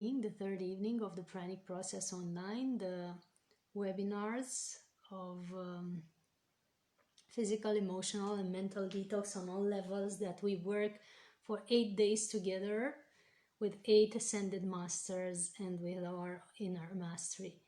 the third evening of the Pranic Process Online, the webinars of physical, emotional, and mental detox on all levels that we work for 8 days together with 8 ascended masters and with our inner mastery.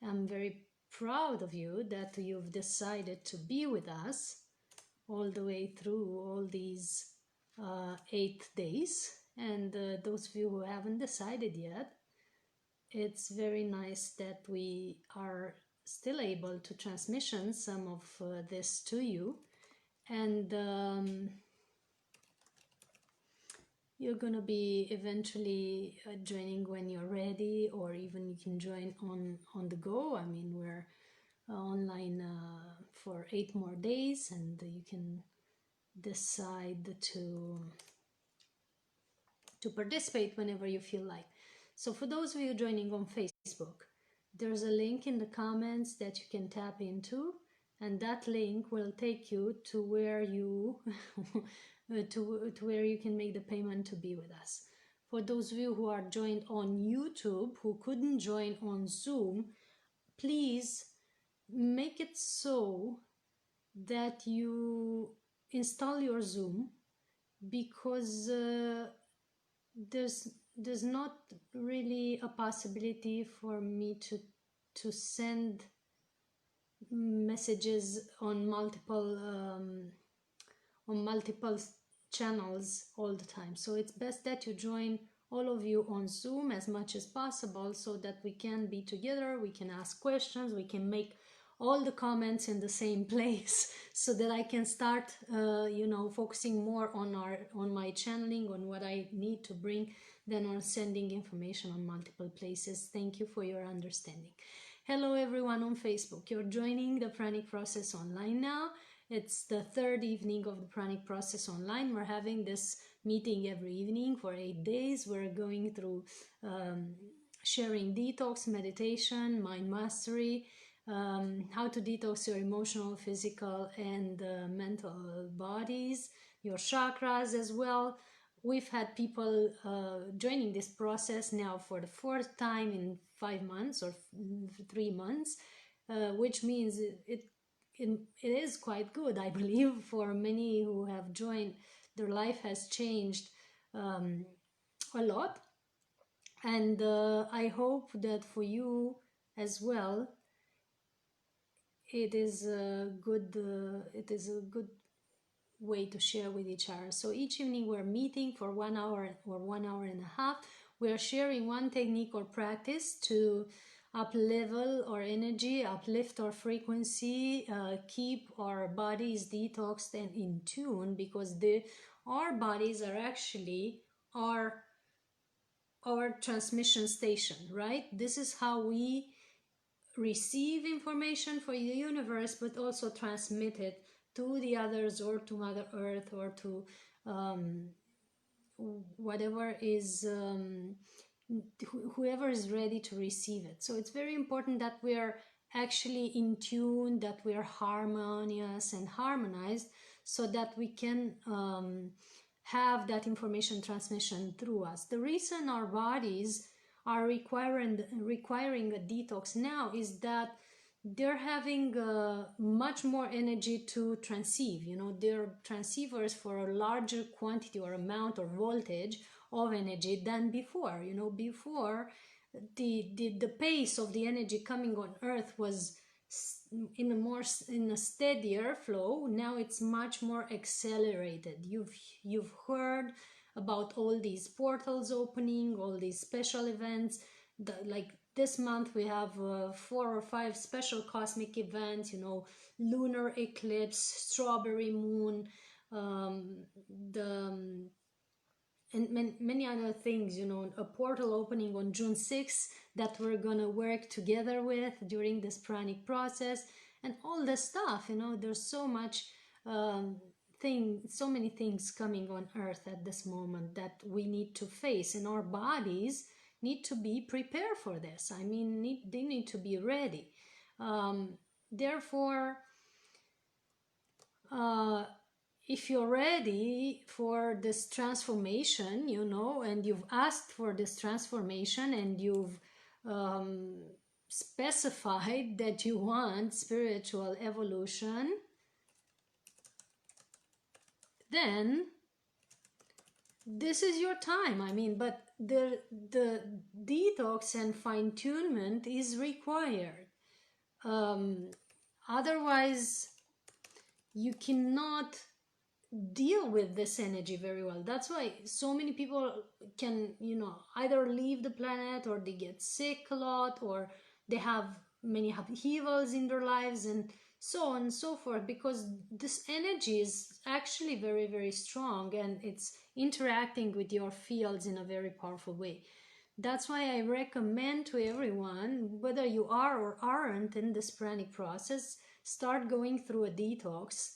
I'm very proud of you that you've decided to be with us all the way through all these 8 days. And those of you who haven't decided yet, it's very nice that we are still able to transmission some of this to you. And you're going to be eventually joining when you're ready, or even you can join on the go. I mean, we're online for 8 more days, and you can decide to participate whenever you feel like. So for those of you joining on Facebook, there's a link in the comments that you can tap into, and that link will take you to where you to where you can make the payment to be with us. For those of you who are joined on YouTube who couldn't join on Zoom, please make it so that you install your Zoom, because there's not really a possibility for me to send messages on multiple channels all the time. So it's best that you join, all of you, on Zoom as much as possible, so that we can be together, we can ask questions, we can make all the comments in the same place, so that I can start focusing more on my channeling, on what I need to bring, than on sending information on multiple places. Thank you for your understanding. Hello everyone on Facebook. You're joining the Pranic Process Online now. It's the third evening of the Pranic Process Online. We're having this meeting every evening for 8 days. We're going through sharing detox, meditation, mind mastery, how to detox your emotional, physical, and mental bodies, your chakras as well. We've had people joining this process now for the 4th time in 5 months or 3 months, which means it is quite good, I believe. For many who have joined, their life has changed a lot, and I hope that for you as well, it is a good way to share with each other. So each evening we're meeting for 1 hour or 1 hour and a half. We're sharing one technique or practice to up level our energy, uplift our frequency, keep our bodies detoxed and in tune, because our bodies are actually our transmission station, right? This is how we receive information for the universe, but also transmit it to the others, or to Mother Earth, or to whatever is whoever is ready to receive it. So it's very important that we are actually in tune, that we are harmonious and harmonized, so that we can have that information transmission through us. The reason our bodies are requiring a detox now is that they're having much more energy to transceive. They're transceivers for a larger quantity or amount or voltage of energy than before. Before, the pace of the energy coming on Earth was in a steadier flow. Now it's much more accelerated. You've heard about all these portals opening, all these special events. Like this month we have 4 or 5 special cosmic events, lunar eclipse, strawberry moon, and many other things, a portal opening on June 6th that we're gonna work together with during this pranic process, and all the stuff. There's so much so many things coming on Earth at this moment that we need to face, and our bodies need to be prepared for this. I mean, they need to be ready. Therefore, if you're ready for this transformation, you know, and you've asked for this transformation, and you've um, specified that you want spiritual evolution, then this is your time. I mean, but the detox and fine-tunement is required. Otherwise, you cannot deal with this energy very well. That's why so many people can, you know, either leave the planet, or they get sick a lot, or they have many upheavals in their lives, and so on and so forth, because this energy is actually very, very strong, and it's interacting with your fields in a very powerful way. That's why I recommend to everyone, whether you are or aren't in this pranic process, start going through a detox,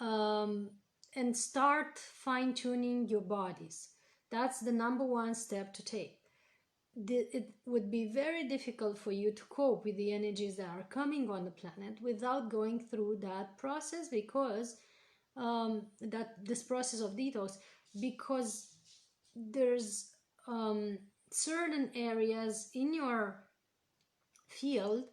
um, and start fine-tuning your bodies. That's the number one step to take. It would be very difficult for you to cope with the energies that are coming on the planet without going through that process, because that this process of detox, because there's certain areas in your field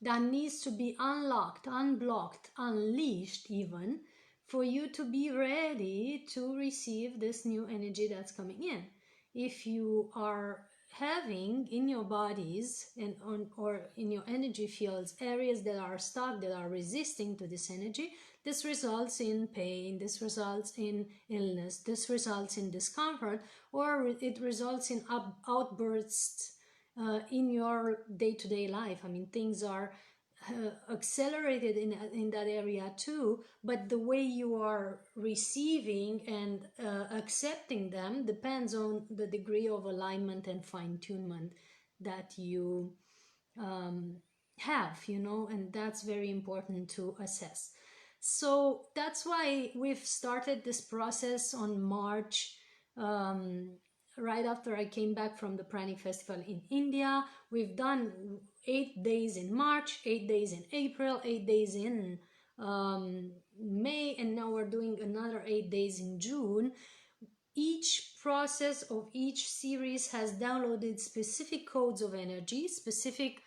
that needs to be unlocked, unblocked, unleashed, even for you to be ready to receive this new energy that's coming in. If you are having in your bodies and on or in your energy fields areas that are stuck, that are resisting to this energy, this results in pain, this results in illness, this results in discomfort, or it results in outbursts in your day-to-day life. I mean, things are accelerated in that area too, but the way you are receiving and accepting them depends on the degree of alignment and fine-tunement that you have, you know, and that's very important to assess. So that's why we've started this process on March, right after I came back from the Pranic Festival in India. We've done 8 days in March, 8 days in April, 8 days in May, and now we're doing another 8 days in June. Each process of each series has downloaded specific codes of energy, specific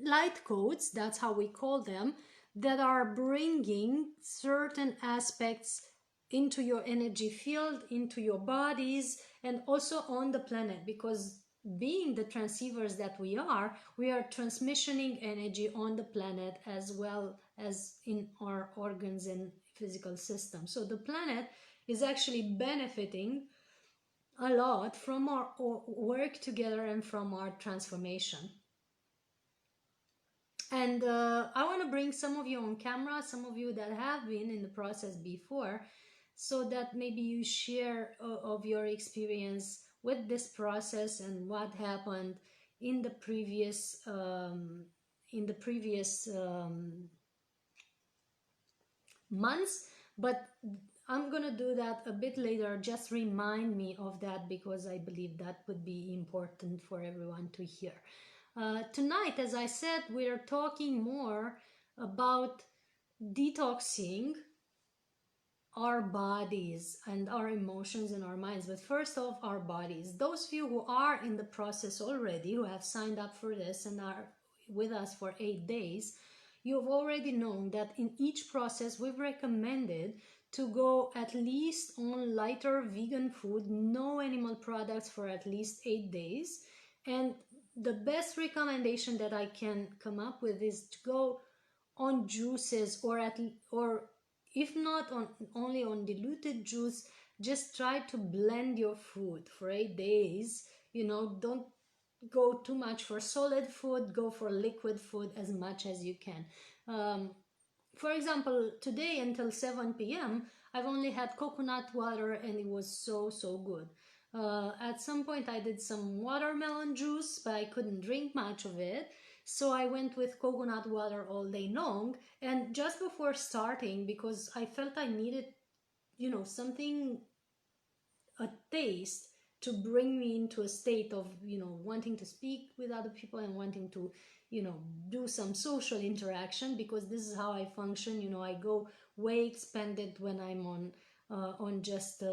light codes, that's how we call them, that are bringing certain aspects into your energy field, into your bodies, and also on the planet, because being the transceivers that we are transmissioning energy on the planet as well as in our organs and physical system. So the planet is actually benefiting a lot from our work together and from our transformation. And I want to bring some of you on camera, some of you that have been in the process before, so that maybe you share of your experience with this process and what happened in the previous months. But I'm gonna do that a bit later. Just remind me of that, because I believe that would be important for everyone to hear. Tonight, as I said, we're talking more about detoxing our bodies and our emotions and our minds. But first off, our bodies. Those of you who are in the process already, who have signed up for this and are with us for 8 days, you've already known that in each process we've recommended to go at least on lighter vegan food, no animal products for at least 8 days. And the best recommendation that I can come up with is to go on juices, or if not on only on diluted juice, just try to blend your food for 8 days. You know, don't go too much for solid food, go for liquid food as much as you can. For example, today until 7 p.m. I've only had coconut water, and it was so good. At some point I did some watermelon juice, but I couldn't drink much of it, so I went with coconut water all day long. And just before starting, because I felt I needed, you know, something, a taste to bring me into a state of, you know, wanting to speak with other people and wanting to, you know, do some social interaction, because this is how I function. You know, I go way expanded when I'm on just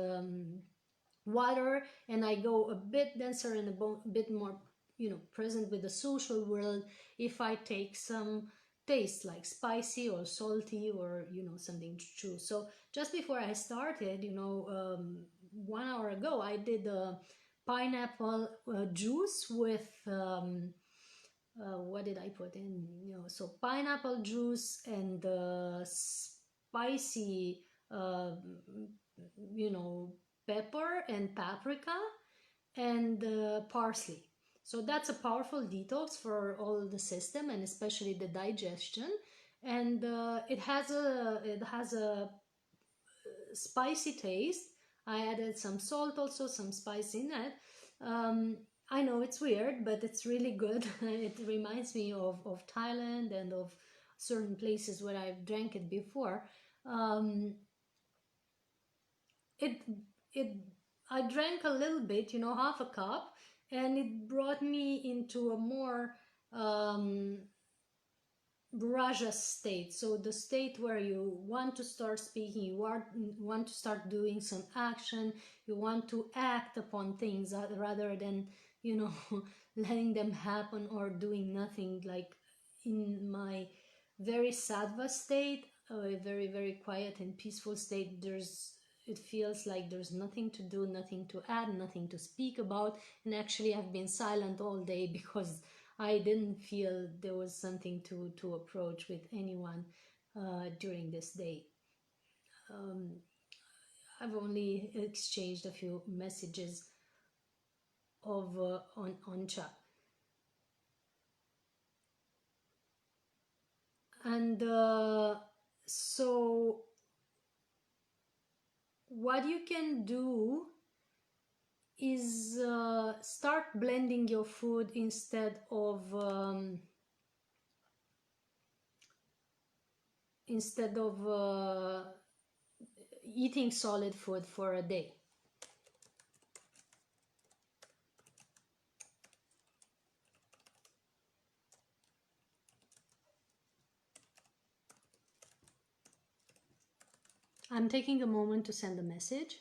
water, and I go a bit denser and a bit more, you know, present with the social world if I take some taste like spicy or salty or, you know, something to chew. So just before I started, you know, 1 hour ago, I did a pineapple juice with what did I put in? You know, so pineapple juice and spicy, uh, you know, pepper and paprika and parsley. So that's a powerful detox for all the system and especially the digestion. And it has a spicy taste. I added some salt, also some spice in it. Um, I know it's weird, but it's really good. It reminds me of Thailand and of certain places where I've drank it before. Um, it it I drank a little bit, you know, half a cup, and it brought me into a more um, Raja state. So the state where you want to start speaking, want to start doing some action, you want to act upon things rather than, you know, letting them happen or doing nothing. Like in my very sattva state, a very, very quiet and peaceful state, it feels like there's nothing to do, nothing to add, nothing to speak about. And actually I've been silent all day because I didn't feel there was something to approach with anyone during this day. Um, I've only exchanged a few messages of on chat, and so what you can do is start blending your food instead of eating solid food for a day. I'm taking a moment to send a message.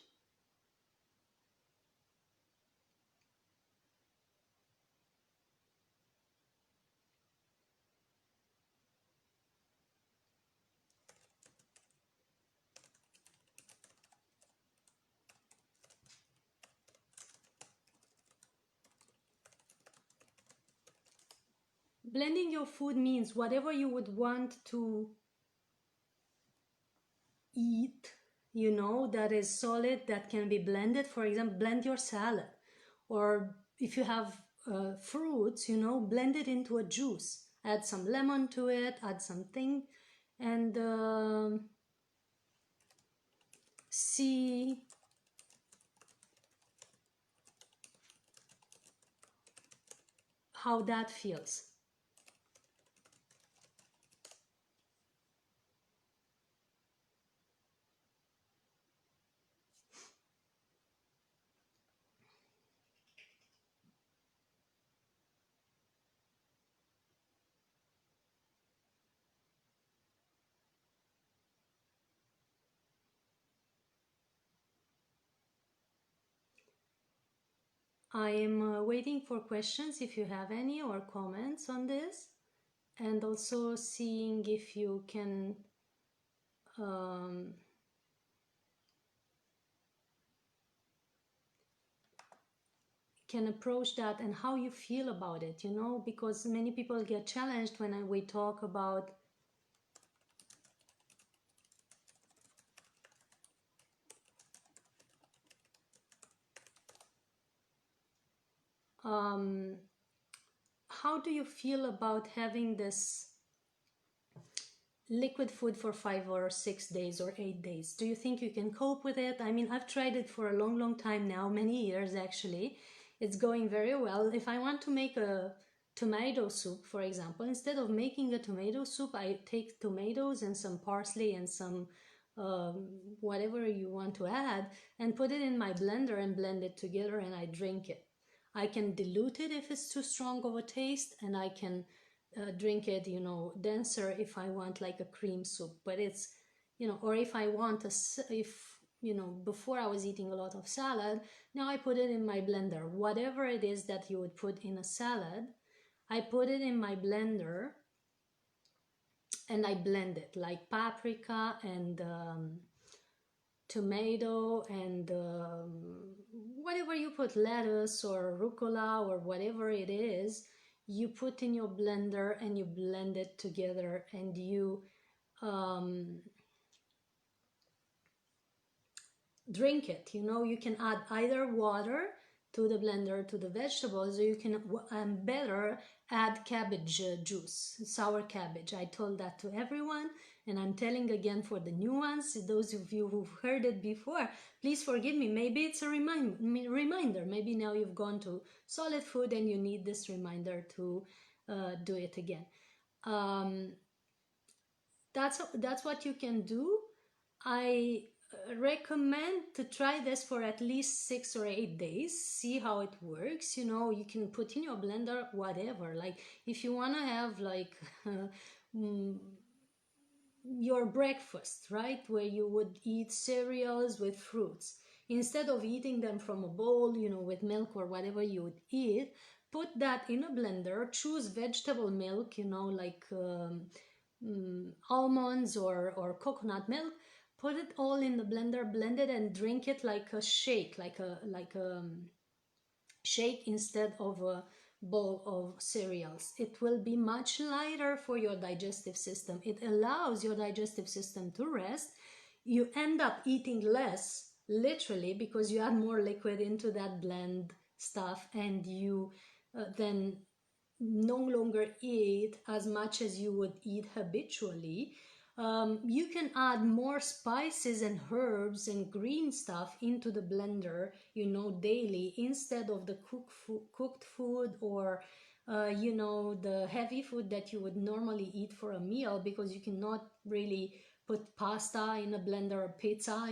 Blending your food means whatever you would want to eat, you know, that is solid, that can be blended. For example, blend your salad, or if you have fruits, you know, blend it into a juice, add some lemon to it, add something, and see how that feels. I am waiting for questions if you have any, or comments on this, and also seeing if you can approach that and how you feel about it, you know, because many people get challenged when we talk about how do you feel about having this liquid food for 5 or 6 days or 8 days? Do you think you can cope with it? I mean, I've tried it for a long time now, many years actually. It's going very well. If I want to make a tomato soup, for example, instead of making a tomato soup, I take tomatoes and some parsley and some whatever you want to add, and put it in my blender and blend it together, and I drink it. I can dilute it if it's too strong of a taste, and I can drink it, denser if I want like a cream soup. But it's, or if I want if, before I was eating a lot of salad, now I put it in my blender. Whatever it is that you would put in a salad, I put it in my blender and I blend it, like paprika and tomato and whatever you put, lettuce or rucola or whatever it is, you put in your blender and you blend it together, and you drink it. You can add either water to the blender, to the vegetables, or you can better add cabbage juice, sour cabbage. I told that to everyone, and I'm telling again for the new ones. Those of you who've heard it before, please forgive me. Maybe it's a reminder. Maybe now you've gone to solid food and you need this reminder to do it again. That's what you can do. I recommend to try this for at least 6 or 8 days, see how it works. You can put in your blender whatever, like if you want to have like your breakfast, right, where you would eat cereals with fruits, instead of eating them from a bowl, with milk or whatever you would eat, put that in a blender, choose vegetable milk, like almonds or coconut milk, put it all in the blender, blend it, and drink it like a shake, like a shake instead of a bowl of cereals. It will be much lighter for your digestive system. It allows your digestive system to rest. You end up eating less, literally, because you add more liquid into that blend stuff, and you then no longer eat as much as you would eat habitually. You can add more spices and herbs and green stuff into the blender, daily, instead of the cooked food or, the heavy food that you would normally eat for a meal, because you cannot really put pasta in a blender or pizza,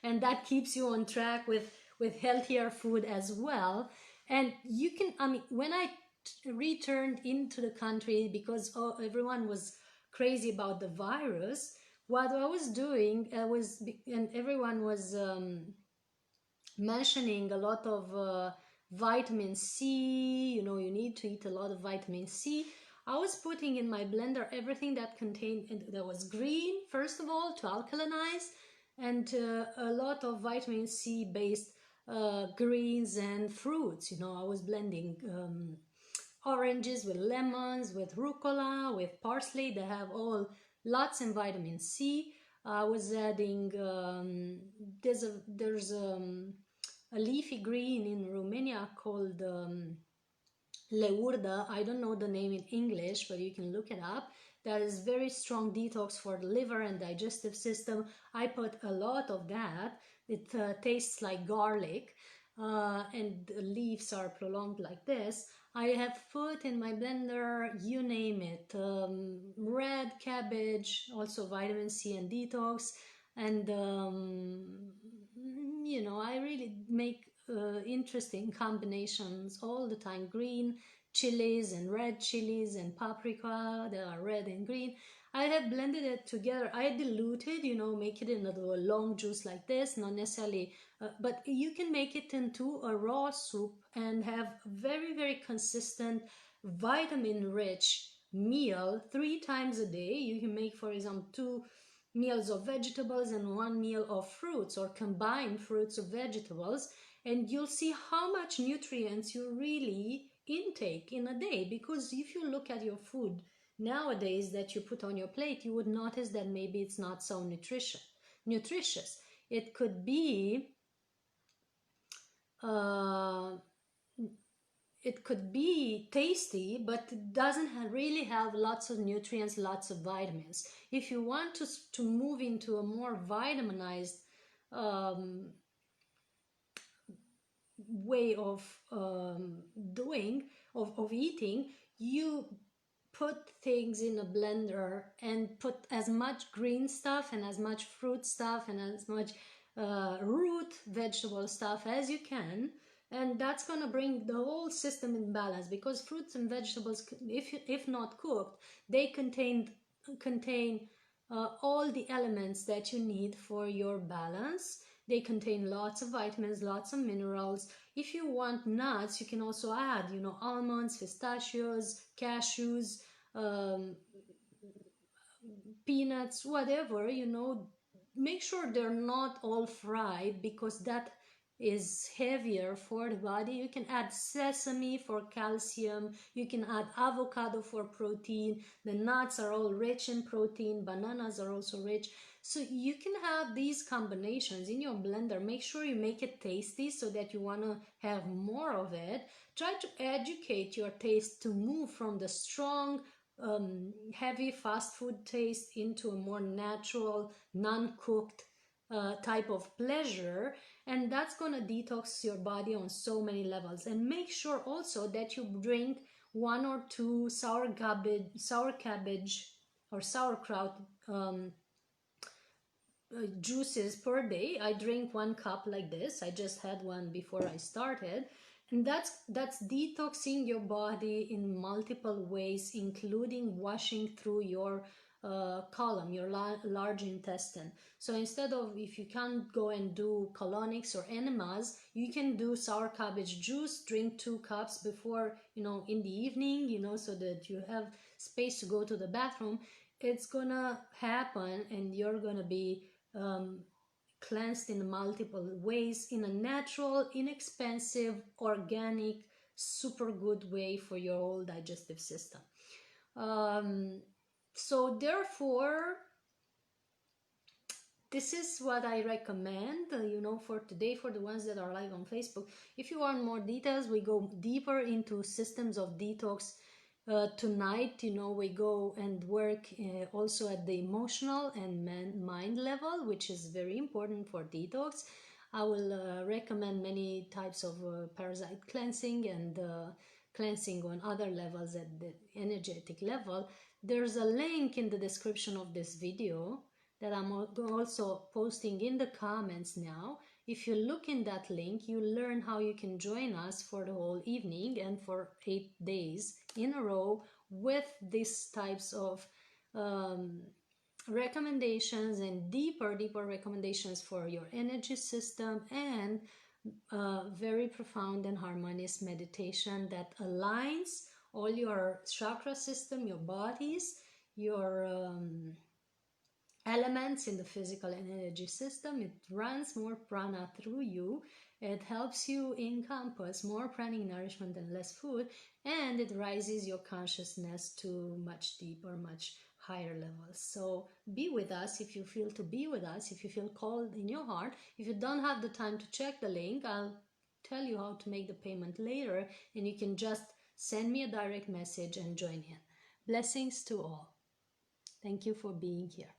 and that keeps you on track with healthier food as well. And you can, when I returned into the country, because everyone was crazy about the virus, what I was doing and everyone was mentioning a lot of vitamin C, you need to eat a lot of vitamin C. I was putting in my blender everything that contained, that was green, first of all, to alkalinize, and a lot of vitamin C based greens and fruits. I was blending oranges with lemons, with rucola, with parsley. They have all lots of vitamin C. I was adding, there's a leafy green in Romania called leurda. I don't know the name in English, but you can look it up. That is very strong detox for the liver and digestive system. I put a lot of that. It tastes like garlic, and the leaves are prolonged like this. I have put in my blender, you name it, red cabbage, also vitamin C and detox, and I really make interesting combinations all the time. Green chilies and red chilies and paprika that are red and green. I have blended it together. I diluted, make it into a long juice like this, not necessarily, but you can make it into a raw soup and have very, very consistent vitamin rich meal 3 times a day. You can make, for example, 2 meals of vegetables and 1 meal of fruits, or combine fruits or vegetables, and you'll see how much nutrients you really intake in a day. Because if you look at your food nowadays that you put on your plate, you would notice that maybe it's not so nutritious. It could be tasty, but it doesn't really have lots of nutrients, lots of vitamins. If you want to move into a more vitaminized way of eating, you put things in a blender and put as much green stuff and as much fruit stuff and as much root vegetable stuff as you can, and that's going to bring the whole system in balance, because fruits and vegetables, if not cooked, they contain all the elements that you need for your balance. They contain lots of vitamins, lots of minerals. If you want nuts, you can also add, almonds, pistachios, cashews, peanuts, whatever, make sure they're not all fried, because that is heavier for the body. You can add sesame for calcium, you can add avocado for protein. The nuts are all rich in protein, bananas are also rich. So you can have these combinations in your blender. Make sure you make it tasty so that you want to have more of it. Try to educate your taste to move from the strong heavy fast food taste into a more natural, non-cooked type of pleasure, and that's gonna detox your body on so many levels. And make sure also that you drink 1 or 2 sour cabbage or sauerkraut juices per day. I drink 1 cup like this. I just had one before I started, and that's detoxing your body in multiple ways, including washing through your colon, your large intestine. So instead of, if you can't go and do colonics or enemas, you can do sour cabbage juice. Drink 2 cups before, in the evening, so that you have space to go to the bathroom. It's gonna happen, and you're gonna be cleansed in multiple ways, in a natural, inexpensive, organic, super good way for your whole digestive system. So therefore, this is what I recommend, for today, for the ones that are live on Facebook. If you want more details, we go deeper into systems of detox. Tonight, we go and work also at the emotional and mind level, which is very important for detox. I will recommend many types of parasite cleansing and cleansing on other levels at the energetic level. There's a link in the description of this video that I'm also posting in the comments now. If you look in that link, you learn how you can join us for the whole evening and for 8 days in a row with these types of recommendations and deeper recommendations for your energy system, and very profound and harmonious meditation that aligns all your chakra system, your bodies, your elements in the physical and energy system. It runs more prana through you. It helps you encompass more pranic nourishment and less food, and it rises your consciousness to much deeper, much higher levels. So be with us if you feel to be with us, if you feel called in your heart. If you don't have the time to check the link, I'll tell you how to make the payment later, and you can just send me a direct message and join in. Blessings to all. Thank you for being here.